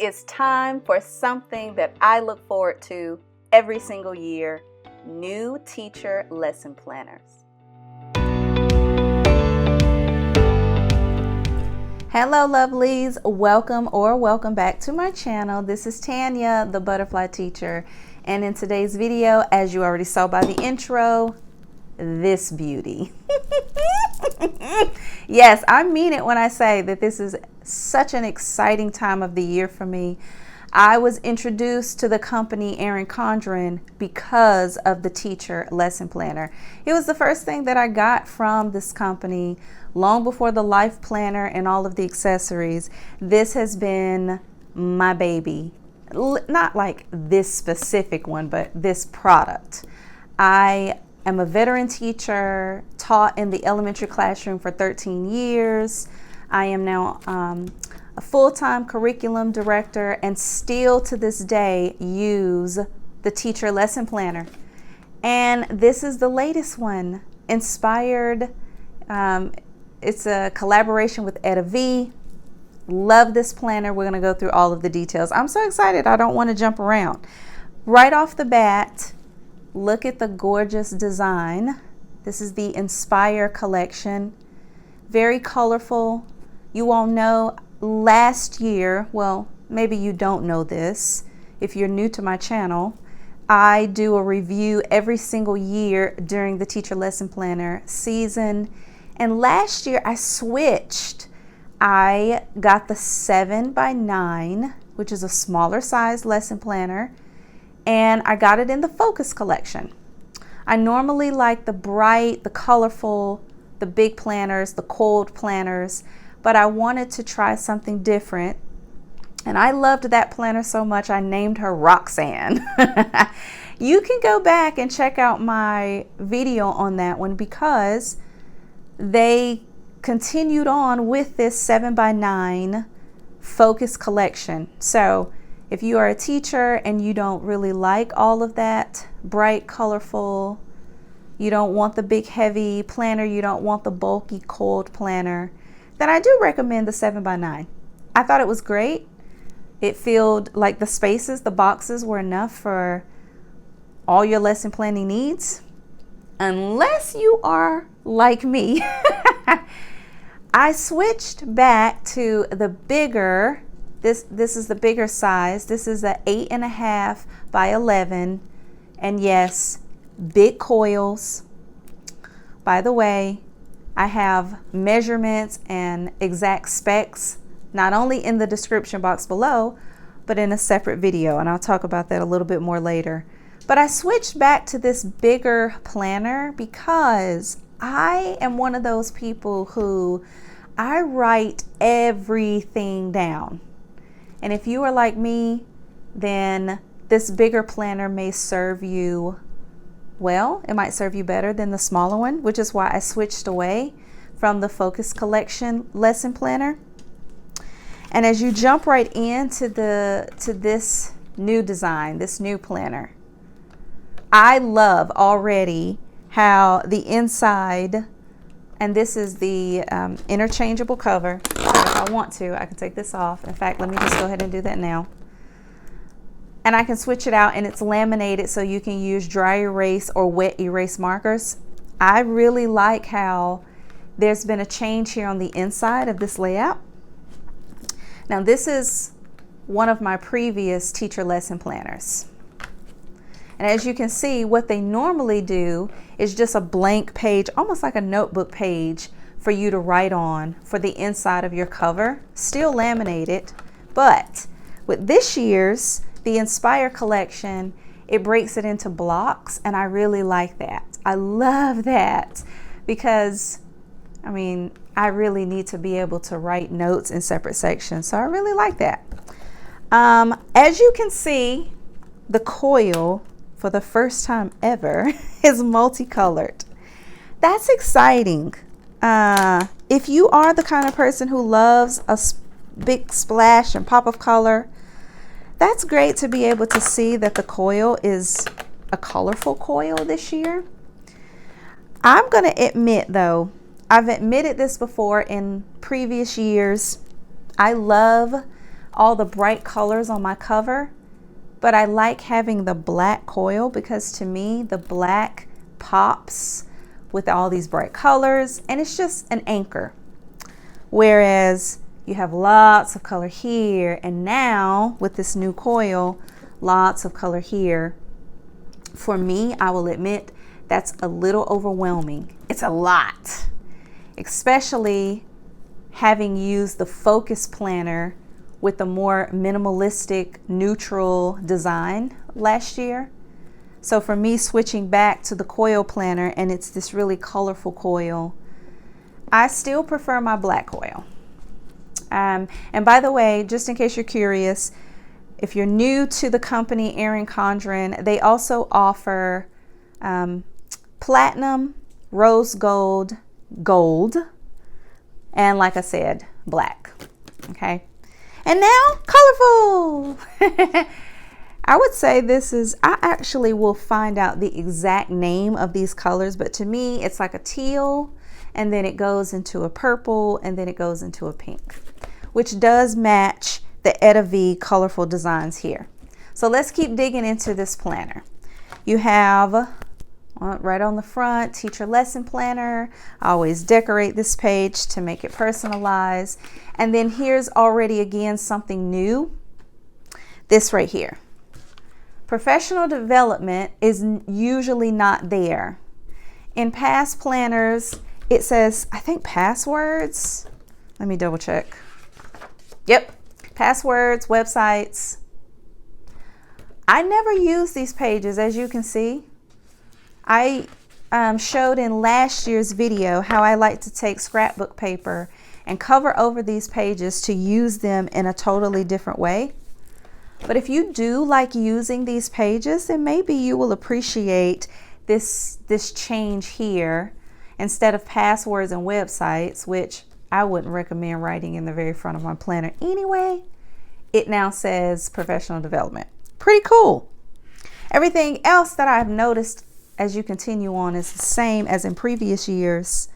It's time for something that I look forward to every single year: new teacher lesson planners. Hello lovelies, welcome back to my channel. This is Tanya, the Butterfly Teacher, and in today's video, as you already saw by the intro, this beauty. Yes, I mean it when I say that this is such an exciting time of the year for me. I was introduced to the company Erin Condren because of the teacher lesson planner. It was the first thing that I got from this company long before the life planner and all of the accessories. This has been my baby. Not like this specific one, but this product. I am a veteran teacher, taught in the elementary classroom for 13 years. I am now a full-time curriculum director and still to this day use the teacher lesson planner. And this is the latest one, inspired. It's a collaboration with Etta V. Love this planner. We're going to go through all of the details. I'm so excited. I don't want to jump around. Right off the bat, look at the gorgeous design. This is the Inspire collection. Very colorful. You all know last year, well, maybe you don't know this if you're new to my channel, I do a review every single year during the teacher lesson planner season. And last year I switched. I got the 7x9, which is a smaller size lesson planner, and I got it in the Focus collection. I normally like the bright, the colorful, the big planners, the Coil planners, but I wanted to try something different. And I loved that planner so much, I named her Roxanne. You can go back and check out my video on that one because they continued on with this 7x9 Focus collection. So if you are a teacher and you don't really like all of that bright, colorful, you don't want the big, heavy planner, you don't want the bulky, cold planner, then I do recommend the 7x9. I thought it was great. It filled, like, the spaces, the boxes were enough for all your lesson planning needs. Unless you are like me. I switched back to the bigger, this is the bigger size. This is the 8.5 by 11. And yes, big coils. By the way, I have measurements and exact specs, not only in the description box below, but in a separate video. And I'll talk about that a little bit more later. But I switched back to this bigger planner because I am one of those people who I write everything down. And if you are like me, then this bigger planner may serve you well. It might serve you better than the smaller one, which is why I switched away from the Focus collection lesson planner. And as you jump right into this new design, this new planner, I love already how the inside, and this is the interchangeable cover. If I want to, I can take this off. In fact, let me just go ahead and do that now. And I can switch it out, and it's laminated so you can use dry erase or wet erase markers. I really like how there's been a change here on the inside of this layout. Now, this is one of my previous teacher lesson planners. And as you can see, what they normally do is just a blank page, almost like a notebook page for you to write on for the inside of your cover, still laminated. But with this year's, the Inspire collection, it breaks it into blocks, and I really like that. I love that because, I mean, I really need to be able to write notes in separate sections, so I really like that. As you can see, the Coil, for the first time ever, is multicolored. That's exciting. If you are the kind of person who loves a big splash and pop of color, that's great to be able to see that the Coil is a colorful Coil this year. I'm going to admit, though, I've admitted this before in previous years, I love all the bright colors on my cover, but I like having the black coil because to me the black pops with all these bright colors and it's just an anchor. Whereas you have lots of color here, and now with this new coil, lots of color here. For me, I will admit that's a little overwhelming. It's a lot, especially having used the Focus Planner with a more minimalistic, neutral design last year. So for me, switching back to the Coil Planner, and it's this really colorful coil, I still prefer my black coil. And by the way, just in case you're curious, if you're new to the company Erin Condren, they also offer platinum, rose gold, gold, and like I said, black. Okay. And now, colorful. I would say this is, I actually will find out the exact name of these colors, but to me, it's like a teal, and then it goes into a purple, and then it goes into a pink, which does match the Etta V colorful designs here. So let's keep digging into this planner. You have right on the front, teacher lesson planner. I always decorate this page to make it personalized. And then here's already again something new. This right here. Professional development is usually not there. In past planners, it says, I think passwords. Let me double check. Yep, passwords, websites. I never use these pages, as you can see. I showed in last year's video how I like to take scrapbook paper and cover over these pages to use them in a totally different way. But if you do like using these pages, then maybe you will appreciate this change here. Instead of passwords and websites, which I wouldn't recommend writing in the very front of my planner anyway, it now says professional development. Pretty cool. Everything else that I've noticed as you continue on is the same as in previous years.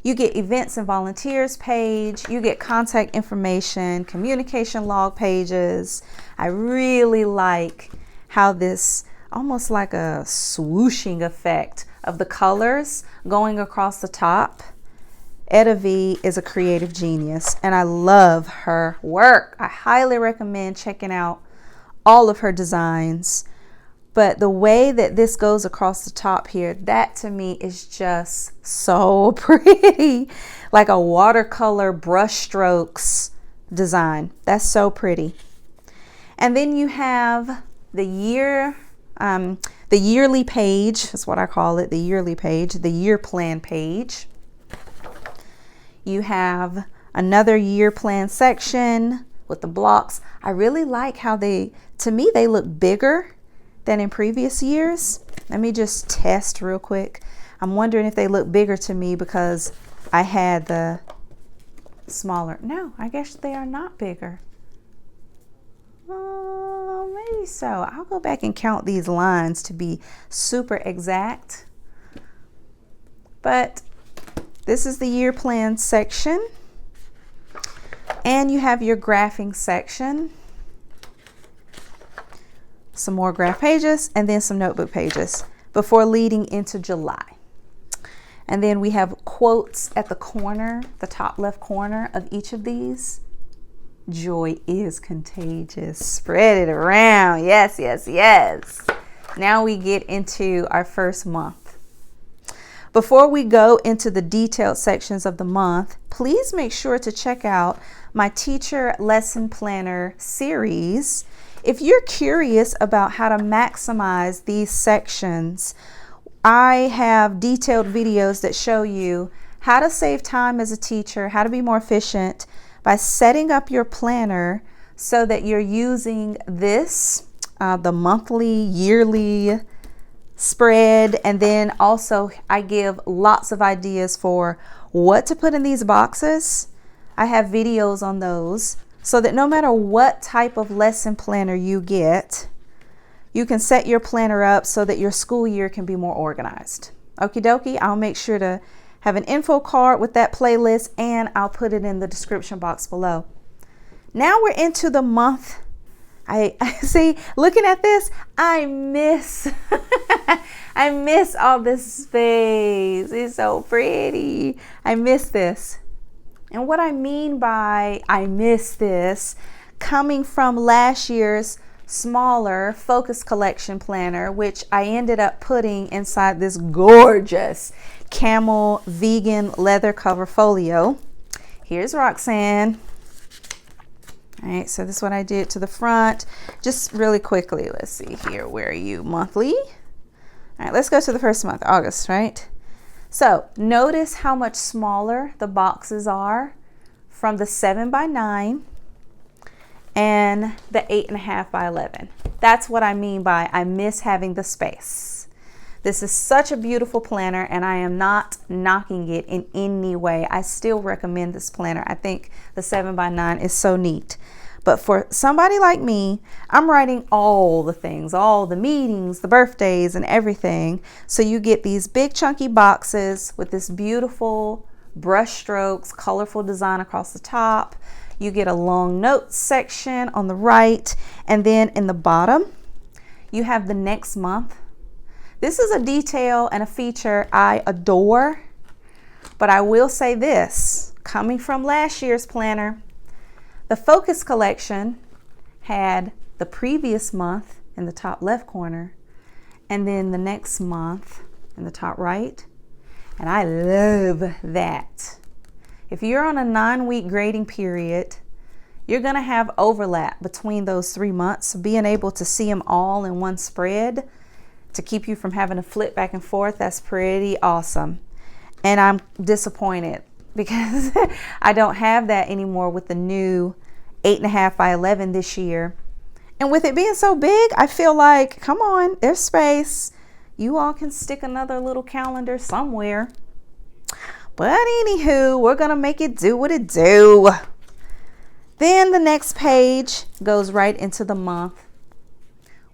You get events and volunteers page, you get contact information, communication log pages. I really like how this almost like a swooshing effect of the colors going across the top. Etta V is a creative genius and I love her work. I highly recommend checking out all of her designs. But the way that this goes across the top here, that to me is just so pretty. Like a watercolor brush strokes design. That's so pretty. And then you have the yearly page, that's what I call it, the yearly page, the year plan page. You have another year plan section with the blocks. I really like how to me, they look bigger than in previous years. Let me just test real quick. I'm wondering if they look bigger to me because I had the smaller. No, I guess they are not bigger. Maybe so. I'll go back and count these lines to be super exact. But this is the year plan section. And you have your graphing section. Some more graph pages and then some notebook pages before leading into July. And then we have quotes at the corner, the top left corner of each of these. Joy is contagious. Spread it around. Yes, yes, yes. Now we get into our first month. Before we go into the detailed sections of the month, please make sure to check out my teacher lesson planner series. If you're curious about how to maximize these sections, I have detailed videos that show you how to save time as a teacher, how to be more efficient by setting up your planner so that you're using this, the monthly, yearly spread. And then also I give lots of ideas for what to put in these boxes. I have videos on those so that no matter what type of lesson planner you get, you can set your planner up so that your school year can be more organized. Okie dokie, I'll make sure to have an info card with that playlist and I'll put it in the description box below. Now we're into the month. I see, looking at this, I miss I miss all this space. It's so pretty. I miss this. And what I mean by I miss this, coming from last year's smaller Focus Collection planner, which I ended up putting inside this gorgeous camel vegan leather cover folio. Here's Roxanne. All right, so this is what I did to the front. Just really quickly, let's see here. Where are you? Monthly. All right, let's go to the first month, August, right? So notice how much smaller the boxes are from the 7x9 and the 8.5x11. That's what I mean by I miss having the space. This is such a beautiful planner, and I am not knocking it in any way. I still recommend this planner. I think the 7x9 is so neat. But for somebody like me, I'm writing all the things, all the meetings, the birthdays, and everything. So you get these big chunky boxes with this beautiful brush strokes, colorful design across the top. You get a long notes section on the right, and then in the bottom, you have the next month. This is a detail and a feature I adore, but I will say this, coming from last year's planner, the Focus Collection had the previous month in the top left corner, and then the next month in the top right, and I love that. If you're on a 9-week grading period, you're gonna have overlap between those 3 months. So being able to see them all in one spread to keep you from having to flip back and forth, that's pretty awesome. And I'm disappointed because I don't have that anymore with the new 8.5x11 this year. And with it being so big, I feel like, come on, there's space. You all can stick another little calendar somewhere. But anywho, we're gonna make it do what it do. Then the next page goes right into the month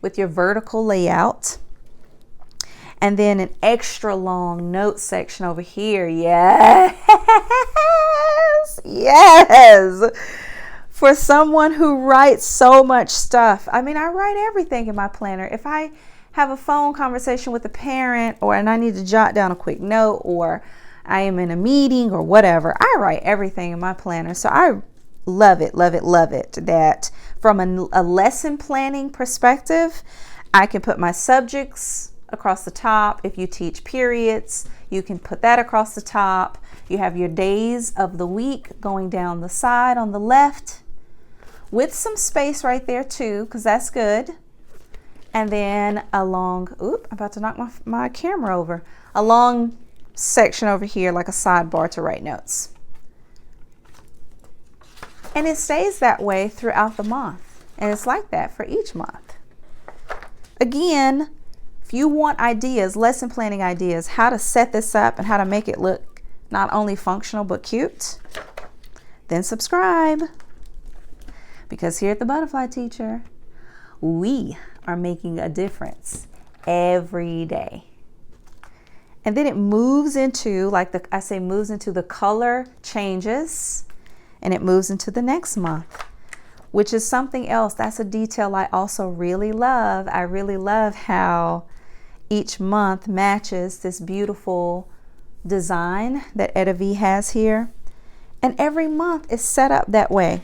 with your vertical layout. And then an extra long note section over here. Yes, yes. For someone who writes so much stuff. I mean, I write everything in my planner. If I have a phone conversation with a parent and I need to jot down a quick note, or I am in a meeting or whatever, I write everything in my planner. So I love it, love it, love it. That from a lesson planning perspective, I can put my subjects across the top. If you teach periods, you can put that across the top. You have your days of the week going down the side on the left with some space right there too, because that's good. And then a long, I'm about to knock my camera over. A long section over here, like a sidebar to write notes. And it stays that way throughout the month. And it's like that for each month. Again, if you want ideas, lesson planning ideas, how to set this up and how to make it look not only functional but cute, then subscribe. Because here at the Butterfly Teacher, we are making a difference every day. And then it moves into, moves into the color changes, and it moves into the next month, which is something else. That's a detail I also really love. I really love how each month matches this beautiful design that Etta V has here. And every month is set up that way.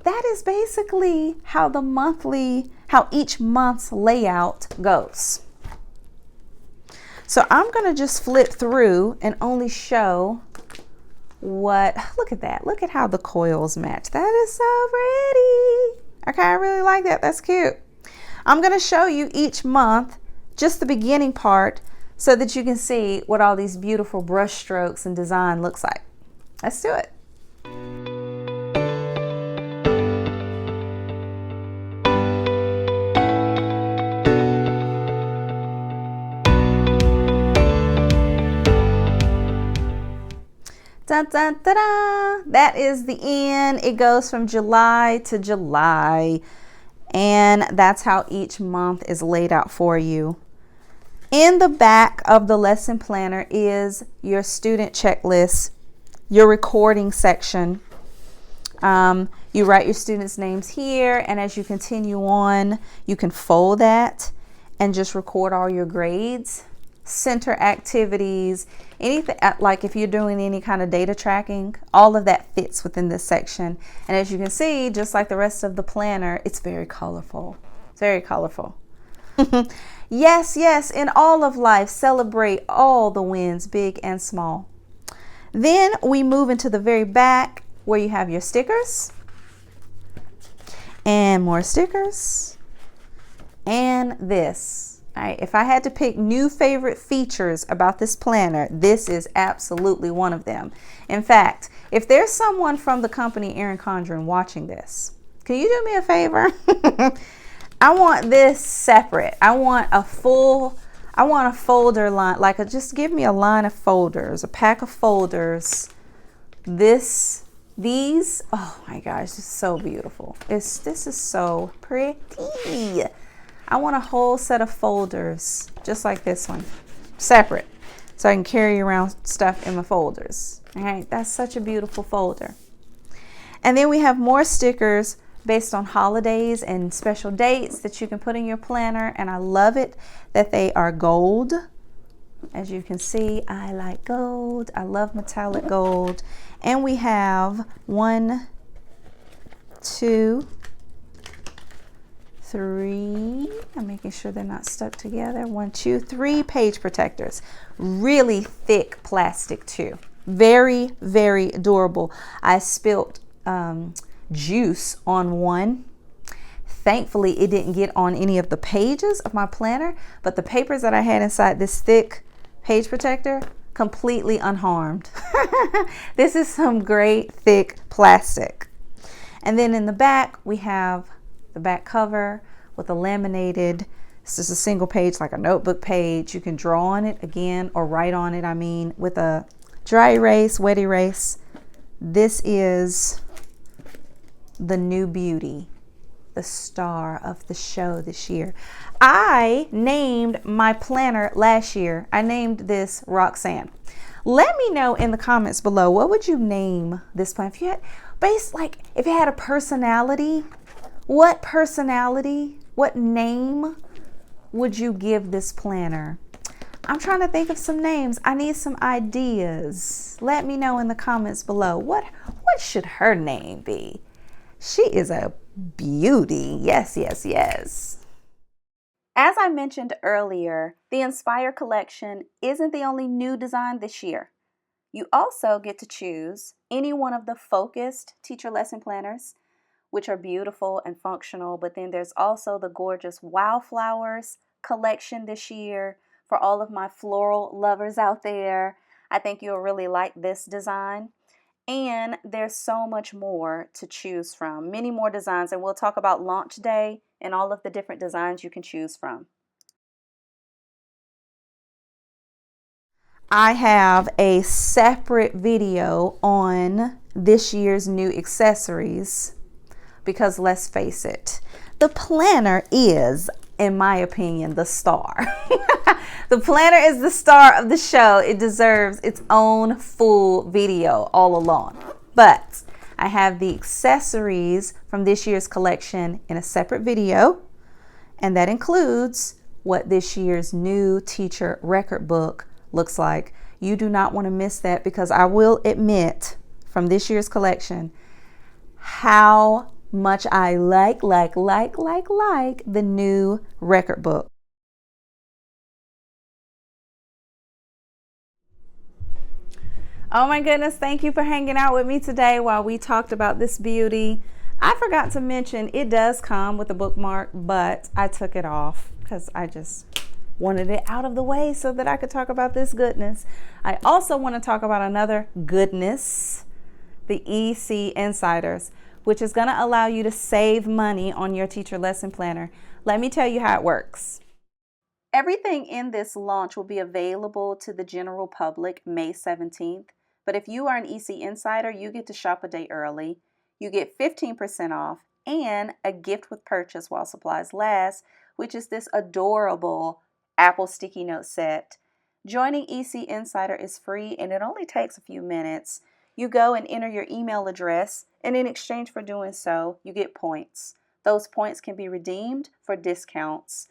That is basically how each month's layout goes. So I'm going to just flip through and only show look at that. Look at how the coils match. That is so pretty. Okay, I really like that. That's cute. I'm going to show you each month, just the beginning part, so that you can see what all these beautiful brush strokes and design looks like. Let's do it. Dun, dun, dun, dun. That is the end. It goes from July to July. And that's how each month is laid out for you. In the back of the lesson planner is your student checklist, your recording section. You write your students' names here, and as you continue on, you can fold that and just record all your grades, center activities, anything like if you're doing any kind of data tracking, all of that fits within this section. And as you can see, just like the rest of the planner, it's very colorful. It's very colorful. Yes, yes, in all of life, celebrate all the wins, big and small. Then we move into the very back where you have your stickers and more stickers and this. All right, if I had to pick new favorite features about this planner, this is absolutely one of them. In fact, if there's someone from the company Erin Condren watching this, can you do me a favor? I want this separate. I want a folder line, just give me a line of folders, a pack of folders. These, oh my gosh, this is so beautiful. This is so pretty. I want a whole set of folders, just like this one, separate, so I can carry around stuff in my folders. All right, that's such a beautiful folder. And then we have more stickers based on holidays and special dates that you can put in your planner. And I love it that they are gold. As you can see, I like gold. I love metallic gold. And we have 1, 2, 3. I'm making sure they're not stuck together. 1, 2, 3 page protectors. Really thick plastic too. Very, very durable. I spilt juice on one. Thankfully, it didn't get on any of the pages of my planner, but the papers that I had inside this thick page protector, completely unharmed. This is some great thick plastic. And then in the back, we have the back cover with a laminated, it's just a single page, like a notebook page. You can draw on it again, or write on it, with a dry erase, wet erase. This is the new beauty, the star of the show this year. I named my planner last year. I named this Roxanne. Let me know in the comments below, what would you name this planner? If you had if it had a personality, what name would you give this planner? I'm trying to think of some names. I need some ideas. Let me know in the comments below. What should her name be? She is a beauty. Yes, yes, yes. As I mentioned earlier, the Inspire collection isn't the only new design this year. You also get to choose any one of the focused teacher lesson planners, which are beautiful and functional, but then there's also the gorgeous Wildflowers collection this year for all of my floral lovers out there. I think you'll really like this design. And there's so much more to choose from, many more designs, and we'll talk about launch day and all of the different designs you can choose from. I have a separate video on this year's new accessories because let's face it, the planner is, in my opinion, the star. The planner is the star of the show. It deserves its own full video all along. But I have the accessories from this year's collection in a separate video, and that includes what this year's new teacher record book looks like. You do not want to miss that, because I will admit from this year's collection how much I like the new record book. Oh my goodness, thank you for hanging out with me today while we talked about this beauty. I forgot to mention it does come with a bookmark, but I took it off because I just wanted it out of the way so that I could talk about this goodness. I also want to talk about another goodness, the EC Insiders, which is going to allow you to save money on your teacher lesson planner. Let me tell you how it works. Everything in this launch will be available to the general public May 17th. But if you are an EC Insider, you get to shop a day early. You get 15% off, and a gift with purchase while supplies last, which is this adorable Apple sticky note set. Joining EC Insider is free and it only takes a few minutes. You go and enter your email address, and in exchange for doing so, you get points. Those points can be redeemed for discounts.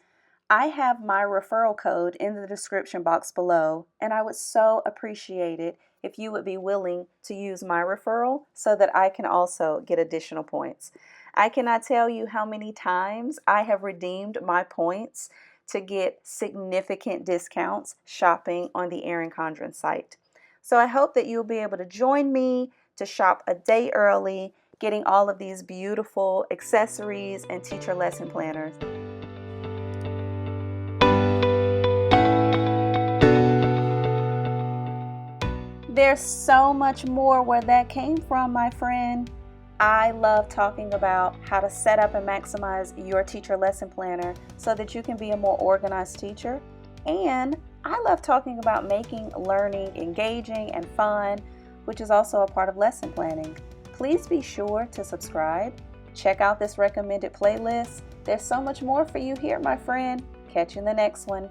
I have my referral code in the description box below, and I would so appreciate it if you would be willing to use my referral so that I can also get additional points. I cannot tell you how many times I have redeemed my points to get significant discounts shopping on the Erin Condren site. So I hope that you'll be able to join me to shop a day early, getting all of these beautiful accessories and teacher lesson planners. There's so much more where that came from, my friend. I love talking about how to set up and maximize your teacher lesson planner so that you can be a more organized teacher. And I love talking about making learning engaging and fun, which is also a part of lesson planning. Please be sure to subscribe. Check out this recommended playlist. There's so much more for you here, my friend. Catch you in the next one.